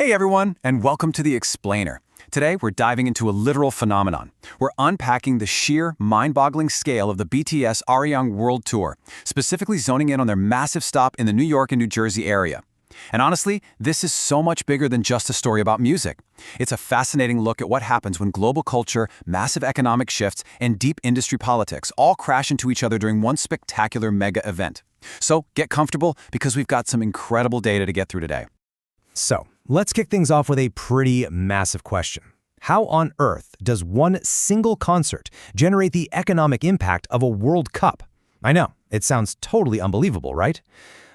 Hey everyone, and welcome to The Explainer. Today, we're diving into a literal phenomenon. We're unpacking the sheer, mind-boggling scale of the BTS Arirang World Tour, specifically zoning in on their massive stop in the New York and New Jersey area. And honestly, this is so much bigger than just a story about music. It's a fascinating look at what happens when global culture, massive economic shifts, and deep industry politics all crash into each other during one spectacular mega event. So get comfortable because we've got some incredible data to get through today. So, let's kick things off with a pretty massive question. How on earth does one single concert generate the economic impact of a World Cup? I know, it sounds totally unbelievable, right?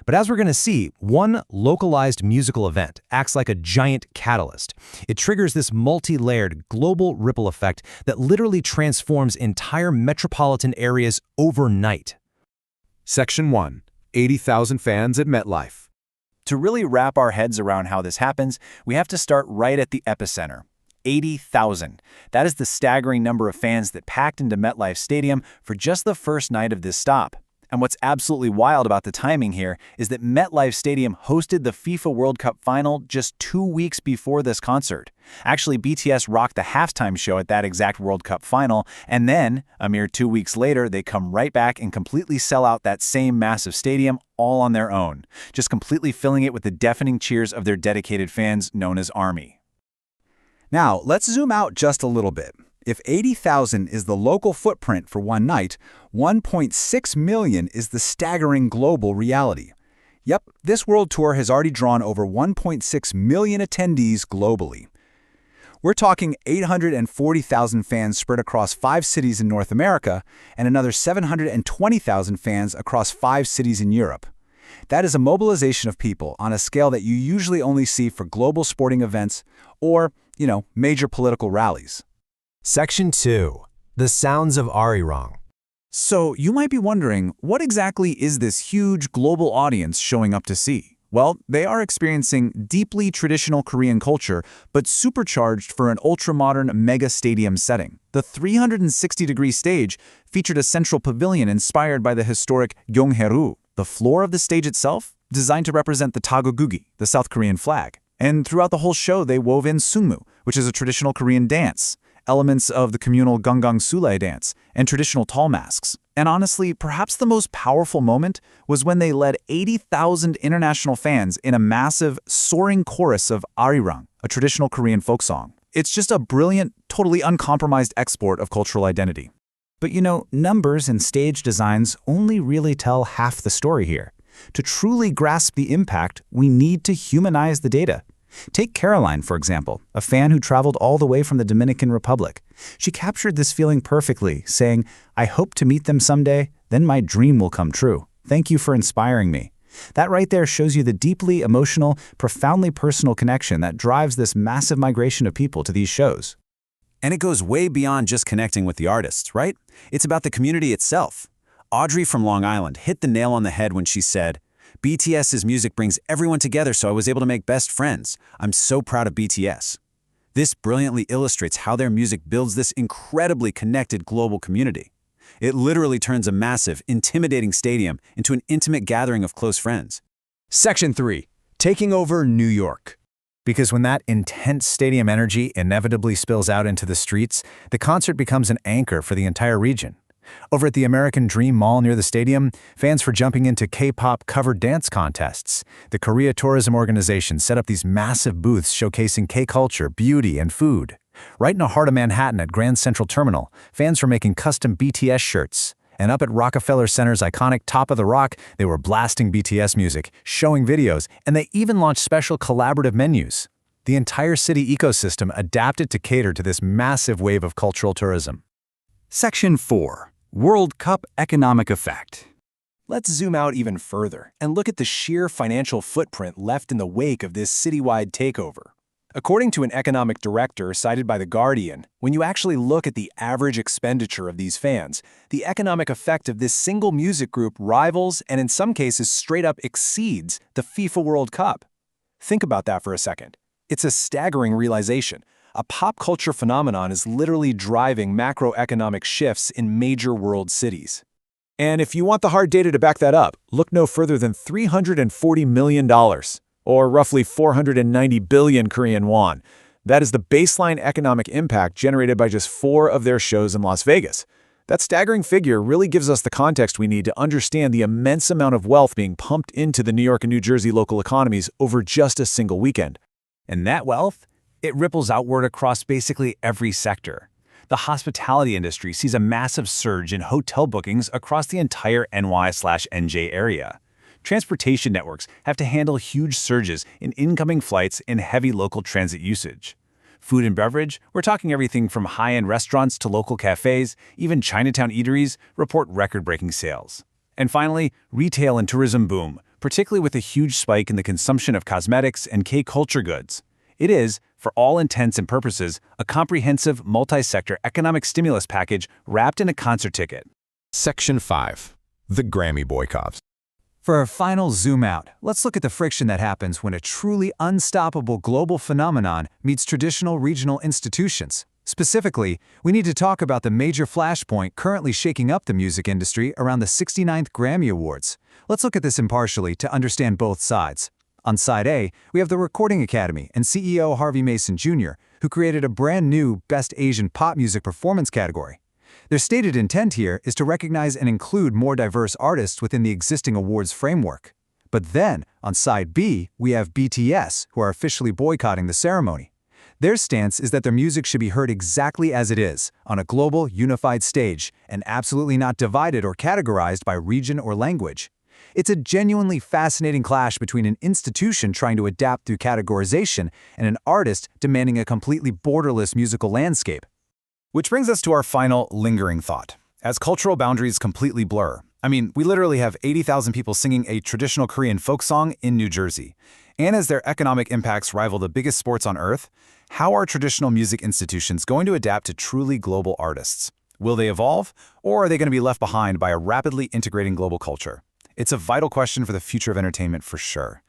But as we're going to see, one localized musical event acts like a giant catalyst. It triggers this multi-layered global ripple effect that literally transforms entire metropolitan areas overnight. Section 1. 80,000 fans at MetLife. To really wrap our heads around how this happens, we have to start right at the epicenter. 80,000. That is the staggering number of fans that packed into MetLife Stadium for just the first night of this stop. And what's absolutely wild about the timing here is that MetLife Stadium hosted the FIFA World Cup final just 2 weeks before this concert. Actually, BTS rocked the halftime show at that exact World Cup final, and then, a mere 2 weeks later, they come right back and completely sell out that same massive stadium all on their own, just completely filling it with the deafening cheers of their dedicated fans known as ARMY. Now, let's zoom out just a little bit. If 80,000 is the local footprint for one night, 1.6 million is the staggering global reality. Yep, this world tour has already drawn over 1.6 million attendees globally. We're talking 840,000 fans spread across 5 cities in North America and another 720,000 fans across 5 cities in Europe. That is a mobilization of people on a scale that you usually only see for global sporting events or, major political rallies. Section 2. The Sounds of Arirang. So you might be wondering, what exactly is this huge global audience showing up to see? Well, they are experiencing deeply traditional Korean culture, but supercharged for an ultra-modern mega stadium setting. The 360-degree stage featured a central pavilion inspired by the historic Gyeonghaeru. The floor of the stage itself, designed to represent the Tagogugi, the South Korean flag. And throughout the whole show, they wove in sungmu, which is a traditional Korean dance, elements of the communal Gangang Sule dance, and traditional tall masks. And honestly, perhaps the most powerful moment was when they led 80,000 international fans in a massive, soaring chorus of Arirang, a traditional Korean folk song. It's just a brilliant, totally uncompromised export of cultural identity. But numbers and stage designs only really tell half the story here. To truly grasp the impact, we need to humanize the data. Take Caroline, for example, a fan who traveled all the way from the Dominican Republic. She captured this feeling perfectly, saying, "I hope to meet them someday, then my dream will come true. Thank you for inspiring me." That right there shows you the deeply emotional, profoundly personal connection that drives this massive migration of people to these shows. And it goes way beyond just connecting with the artists, right? It's about the community itself. Audrey from Long Island hit the nail on the head when she said, "BTS's music brings everyone together, so I was able to make best friends. I'm so proud of BTS." This brilliantly illustrates how their music builds this incredibly connected global community. It literally turns a massive, intimidating stadium into an intimate gathering of close friends. Section 3. Taking over New York. Because when that intense stadium energy inevitably spills out into the streets, the concert becomes an anchor for the entire region. Over at the American Dream Mall near the stadium, fans were jumping into K-pop cover dance contests. The Korea Tourism Organization set up these massive booths showcasing K-culture, beauty, and food. Right in the heart of Manhattan at Grand Central Terminal, fans were making custom BTS shirts. And up at Rockefeller Center's iconic Top of the Rock, they were blasting BTS music, showing videos, and they even launched special collaborative menus. The entire city ecosystem adapted to cater to this massive wave of cultural tourism. Section 4. World Cup Economic Effect. Let's zoom out even further and look at the sheer financial footprint left in the wake of this citywide takeover. According to an economic director cited by The Guardian, when you actually look at the average expenditure of these fans, the economic effect of this single music group rivals and in some cases straight up exceeds the FIFA World Cup. Think about that for a second. It's a staggering realization. A pop culture phenomenon is literally driving macroeconomic shifts in major world cities. And if you want the hard data to back that up, look no further than $340 million, or roughly 490 billion Korean won. That is the baseline economic impact generated by just 4 of their shows in Las Vegas. That staggering figure really gives us the context we need to understand the immense amount of wealth being pumped into the New York and New Jersey local economies over just a single weekend. And that wealth, it ripples outward across basically every sector. The hospitality industry sees a massive surge in hotel bookings across the entire NY/NJ area. Transportation networks have to handle huge surges in incoming flights and heavy local transit usage. Food and beverage, we're talking everything from high-end restaurants to local cafes, even Chinatown eateries, report record-breaking sales. And finally, retail and tourism boom, particularly with a huge spike in the consumption of cosmetics and K-culture goods. It is, for all intents and purposes, a comprehensive multi-sector economic stimulus package wrapped in a concert ticket. Section 5. The Grammy Boycott. For our final zoom out, let's look at the friction that happens when a truly unstoppable global phenomenon meets traditional regional institutions. Specifically, we need to talk about the major flashpoint currently shaking up the music industry around the 69th Grammy Awards. Let's look at this impartially to understand both sides. On side A, we have the Recording Academy and CEO Harvey Mason Jr., who created a brand new Best Asian Pop Music Performance category. Their stated intent here is to recognize and include more diverse artists within the existing awards framework. But then, on side B, we have BTS, who are officially boycotting the ceremony. Their stance is that their music should be heard exactly as it is, on a global, unified stage, and absolutely not divided or categorized by region or language. It's a genuinely fascinating clash between an institution trying to adapt through categorization and an artist demanding a completely borderless musical landscape. Which brings us to our final lingering thought. As cultural boundaries completely blur, we literally have 80,000 people singing a traditional Korean folk song in New Jersey. And as their economic impacts rival the biggest sports on earth, how are traditional music institutions going to adapt to truly global artists? Will they evolve, or are they going to be left behind by a rapidly integrating global culture? It's a vital question for the future of entertainment for sure.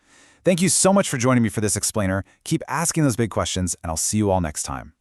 Thank you so much for joining me for this explainer. Keep asking those big questions, and I'll see you all next time.